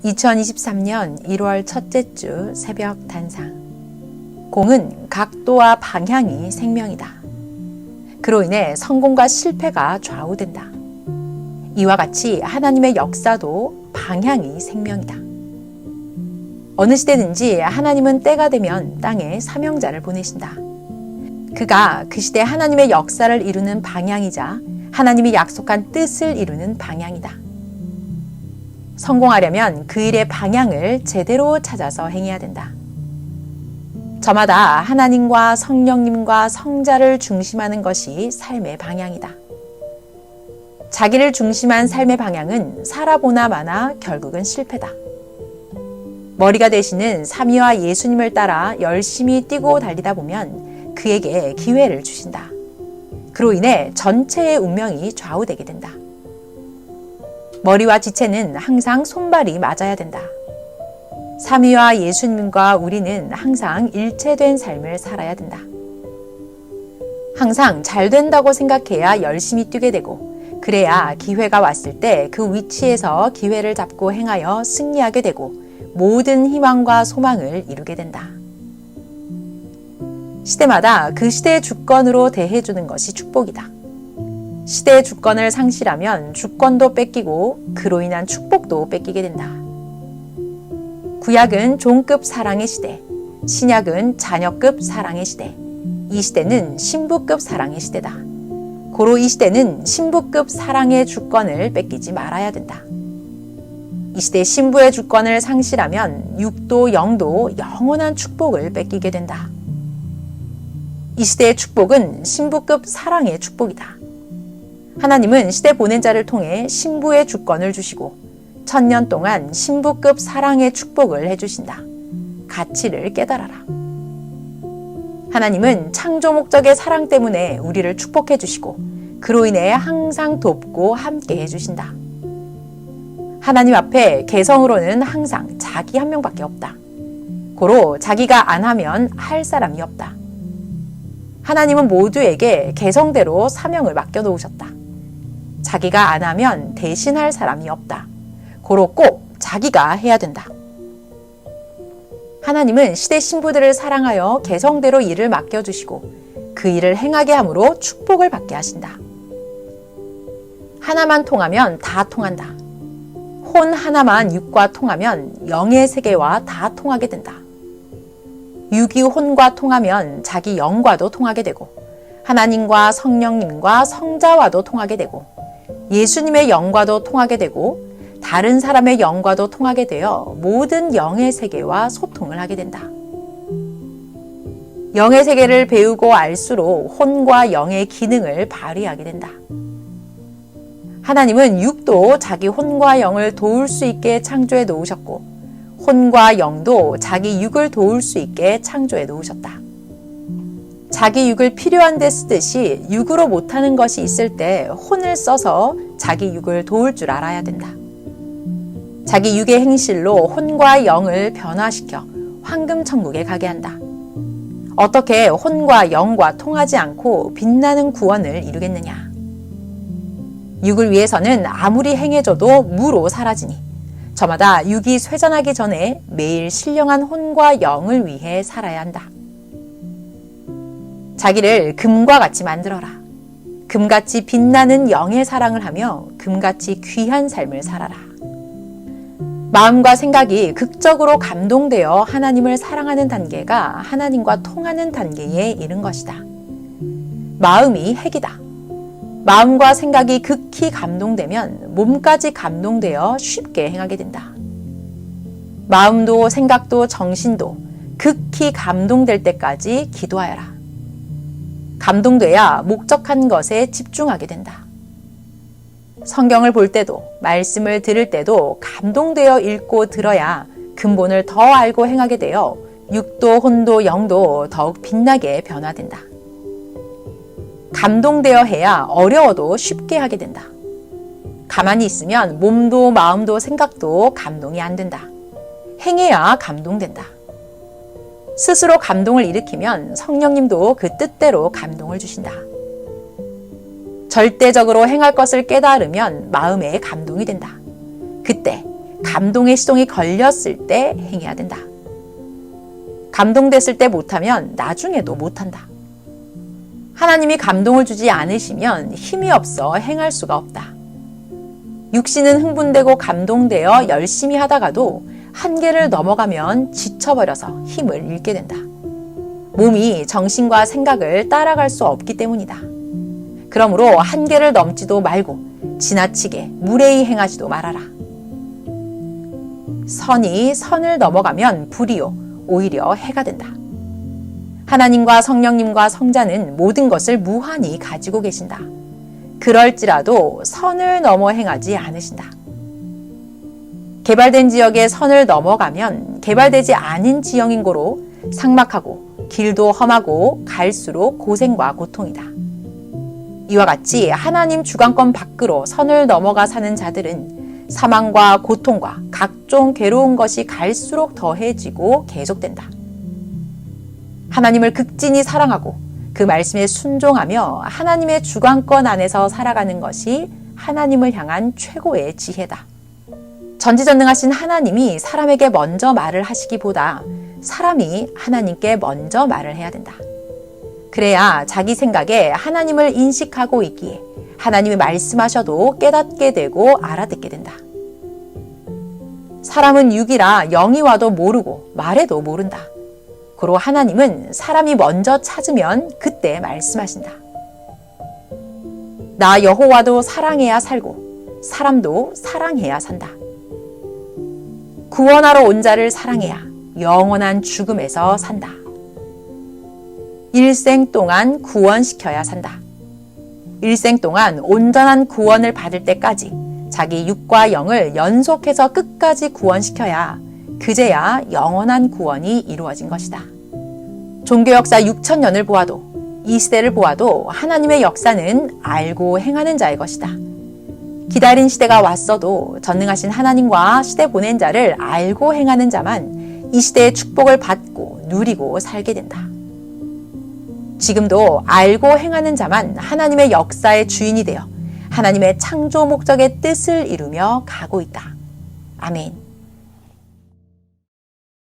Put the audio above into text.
2023년 1월 첫째 주 새벽 단상. 공은 각도와 방향이 생명이다. 그로 인해 성공과 실패가 좌우된다. 이와 같이 하나님의 역사도 방향이 생명이다. 어느 시대든지 하나님은 때가 되면 땅에 사명자를 보내신다. 그가 그 시대 하나님의 역사를 이루는 방향이자 하나님이 약속한 뜻을 이루는 방향이다. 성공하려면 그 일의 방향을 제대로 찾아서 행해야 된다. 저마다 하나님과 성령님과 성자를 중심하는 것이 삶의 방향이다. 자기를 중심한 삶의 방향은 살아보나 마나 결국은 실패다. 머리가 되시는 삼위와 예수님을 따라 열심히 뛰고 달리다 보면 그에게 기회를 주신다. 그로 인해 전체의 운명이 좌우되게 된다. 머리와 지체는 항상 손발이 맞아야 된다. 삼위와 예수님과 우리는 항상 일체된 삶을 살아야 된다. 항상 잘 된다고 생각해야 열심히 뛰게 되고, 그래야 기회가 왔을 때 그 위치에서 기회를 잡고 행하여 승리하게 되고 모든 희망과 소망을 이루게 된다. 시대마다 그 시대의 주권으로 대해주는 것이 축복이다. 시대의 주권을 상실하면 주권도 뺏기고 그로 인한 축복도 뺏기게 된다. 구약은 종급 사랑의 시대, 신약은 자녀급 사랑의 시대, 이 시대는 신부급 사랑의 시대다. 고로 이 시대는 신부급 사랑의 주권을 뺏기지 말아야 된다. 이 시대 신부의 주권을 상실하면 육도 영도 영원한 축복을 뺏기게 된다. 이 시대의 축복은 신부급 사랑의 축복이다. 하나님은 시대 보낸 자를 통해 신부의 주권을 주시고 1000년 동안 신부급 사랑의 축복을 해주신다. 가치를 깨달아라. 하나님은 창조 목적의 사랑 때문에 우리를 축복해 주시고 그로 인해 항상 돕고 함께 해주신다. 하나님 앞에 개성으로는 항상 자기 한 명밖에 없다. 고로 자기가 안 하면 할 사람이 없다. 하나님은 모두에게 개성대로 사명을 맡겨놓으셨다. 자기가 안 하면 대신할 사람이 없다. 고로 꼭 자기가 해야 된다. 하나님은 시대 신부들을 사랑하여 개성대로 일을 맡겨주시고 그 일을 행하게 함으로 축복을 받게 하신다. 하나만 통하면 다 통한다. 혼 하나만 육과 통하면 영의 세계와 다 통하게 된다. 육이 혼과 통하면 자기 영과도 통하게 되고 하나님과 성령님과 성자와도 통하게 되고 예수님의 영과도 통하게 되고 다른 사람의 영과도 통하게 되어 모든 영의 세계와 소통을 하게 된다. 영의 세계를 배우고 알수록 혼과 영의 기능을 발휘하게 된다. 하나님은 육도 자기 혼과 영을 도울 수 있게 창조해 놓으셨고 혼과 영도 자기 육을 도울 수 있게 창조해 놓으셨다. 자기 육을 필요한 데 쓰듯이 육으로 못하는 것이 있을 때 혼을 써서 자기 육을 도울 줄 알아야 된다. 자기 육의 행실로 혼과 영을 변화시켜 황금천국에 가게 한다. 어떻게 혼과 영과 통하지 않고 빛나는 구원을 이루겠느냐? 육을 위해서는 아무리 행해져도 무로 사라지니 저마다 육이 쇠잔하기 전에 매일 신령한 혼과 영을 위해 살아야 한다. 자기를 금과 같이 만들어라. 금같이 빛나는 영의 사랑을 하며 금같이 귀한 삶을 살아라. 마음과 생각이 극적으로 감동되어 하나님을 사랑하는 단계가 하나님과 통하는 단계에 이른 것이다. 마음이 핵이다. 마음과 생각이 극히 감동되면 몸까지 감동되어 쉽게 행하게 된다. 마음도 생각도 정신도 극히 감동될 때까지 기도하여라. 감동돼야 목적한 것에 집중하게 된다. 성경을 볼 때도 말씀을 들을 때도 감동되어 읽고 들어야 근본을 더 알고 행하게 되어 육도 혼도 영도 더욱 빛나게 변화된다. 감동되어 해야 어려워도 쉽게 하게 된다. 가만히 있으면 몸도 마음도 생각도 감동이 안 된다. 행해야 감동된다. 스스로 감동을 일으키면 성령님도 그 뜻대로 감동을 주신다. 절대적으로 행할 것을 깨달으면 마음에 감동이 된다. 그때 감동의 시동이 걸렸을 때 행해야 된다. 감동됐을 때 못하면 나중에도 못한다. 하나님이 감동을 주지 않으시면 힘이 없어 행할 수가 없다. 육신은 흥분되고 감동되어 열심히 하다가도 한계를 넘어가면 지쳐버려서 힘을 잃게 된다. 몸이 정신과 생각을 따라갈 수 없기 때문이다. 그러므로 한계를 넘지도 말고 지나치게 무례히 행하지도 말아라. 선이 선을 넘어가면 불이요 오히려 해가 된다. 하나님과 성령님과 성자는 모든 것을 무한히 가지고 계신다. 그럴지라도 선을 넘어 행하지 않으신다. 개발된 지역에 선을 넘어가면 개발되지 않은 지형인 고로 삭막하고 길도 험하고 갈수록 고생과 고통이다. 이와 같이 하나님 주관권 밖으로 선을 넘어가 사는 자들은 사망과 고통과 각종 괴로운 것이 갈수록 더해지고 계속된다. 하나님을 극진히 사랑하고 그 말씀에 순종하며 하나님의 주관권 안에서 살아가는 것이 하나님을 향한 최고의 지혜다. 전지전능하신 하나님이 사람에게 먼저 말을 하시기보다 사람이 하나님께 먼저 말을 해야 된다. 그래야 자기 생각에 하나님을 인식하고 있기에 하나님이 말씀하셔도 깨닫게 되고 알아듣게 된다. 사람은 육이라 영이 와도 모르고 말해도 모른다. 고로 하나님은 사람이 먼저 찾으면 그때 말씀하신다. 나 여호와도 사랑해야 살고 사람도 사랑해야 산다. 구원하러 온 자를 사랑해야 영원한 죽음에서 산다. 일생 동안 구원시켜야 산다. 일생 동안 온전한 구원을 받을 때까지 자기 육과 영을 연속해서 끝까지 구원시켜야 그제야 영원한 구원이 이루어진 것이다. 종교 역사 6,000년을 보아도 이 시대를 보아도 하나님의 역사는 알고 행하는 자의 것이다. 기다린 시대가 왔어도 전능하신 하나님과 시대 보낸 자를 알고 행하는 자만 이 시대의 축복을 받고 누리고 살게 된다. 지금도 알고 행하는 자만 하나님의 역사의 주인이 되어 하나님의 창조 목적의 뜻을 이루며 가고 있다. 아멘.